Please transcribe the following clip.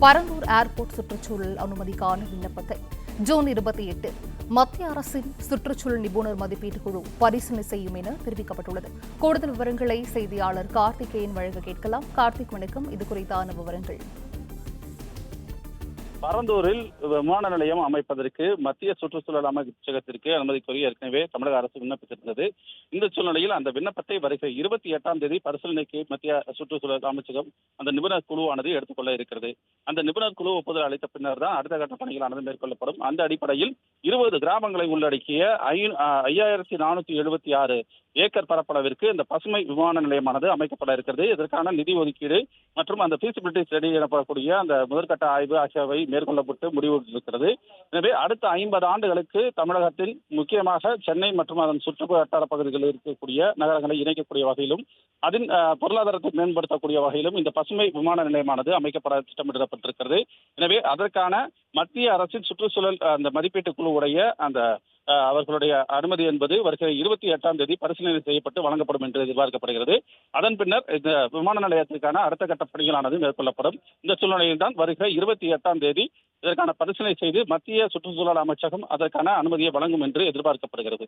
Parandur airport சுற்றுச்சூழல் அனுமதிக்கான விண்ணப்பத்தை June 28 மத்திய அரசின் சுற்றுச்சூழல் நிபுணர் மதிப்பீட்டு குழு பரிசீலனை செய்யும் என தெரிவிக்கப்பட்டுள்ளது. கூடுதல் விவரங்களை செய்தியாளர் கார்த்திகேயன் வழங்க கேட்கலாம். கார்த்திக், வணக்கம். இது குறித்தான விவரங்கள். பரந்தூரில் விமான நிலையம் அமைப்பதற்கு மத்திய சுற்றுச்சூழல் அமைச்சகத்திற்கு அனுமதி கோரி ஏற்கனவே தமிழக அரசு விண்ணப்பித்திருந்தது. இந்த சூழ்நிலையில் அந்த விண்ணப்பத்தை வருகை 28ஆம் தேதி பரிசீலனைக்கு மத்திய சுற்றுச்சூழல் அமைச்சகம் அந்த நிபுணர் குழுவானது எடுத்துக்கொள்ள இருக்கிறது. அந்த நிபுணர் குழு ஒப்புதல் அளித்த பின்னர் தான் அடுத்த கட்ட பணிகளானது மேற்கொள்ளப்படும். அந்த அடிப்படையில் 20 கிராமங்களை உள்ளடக்கிய 5476 ஏக்கர் பரப்பளவிற்கு இந்த பசுமை விமான நிலையமானது அமைக்கப்பட இருக்கிறது. இதற்கான நிதி ஒதுக்கீடு மற்றும் அந்த ஃபீசிபிலிட்டி ஸ்டடி எனப்படக்கூடிய அந்த முதற்கட்ட ஆய்வு ஆகியவை மேற்கொள்ளப்பட்டு முடிவெடுத்திருக்கிறது. எனவே அடுத்த 50 ஆண்டுகளுக்கு தமிழகத்தில் முக்கியமாக சென்னை மற்றும் அதன் சுற்றுவட்டார பகுதிகளில் இருக்கக்கூடிய நகரங்களை இணைக்கக்கூடிய வகையிலும் அதன் பொருளாதாரத்தை மேம்படுத்தக்கூடிய வகையிலும் இந்த பசுமை விமான நிலையமானது அமைக்கப்பட திட்டமிடப்பட்டிருக்கிறது. எனவே அதற்கான மத்திய அரசின் சுற்றுச்சூழல் அந்த மதிப்பீட்டு குழுவுடைய அந்த அவர்களுடைய அனுமதி என்பது வருகிற 28ஆம் தேதி பரிசீலனை செய்யப்பட்டு வழங்கப்படும் என்று எதிர்பார்க்கப்படுகிறது. அதன் பின்னர் இந்த விமான நிலையத்திற்கான அடுத்த கட்ட பணிகளானது மேற்கொள்ளப்படும். இந்த சூழ்நிலையில் தான் வருகிற 28ஆம் தேதி இதற்கான பரிசீலனை செய்து மத்திய சுற்றுச்சூழல் அமைச்சகம் அதற்கான அனுமதியை வழங்கும் என்று எதிர்பார்க்கப்படுகிறது.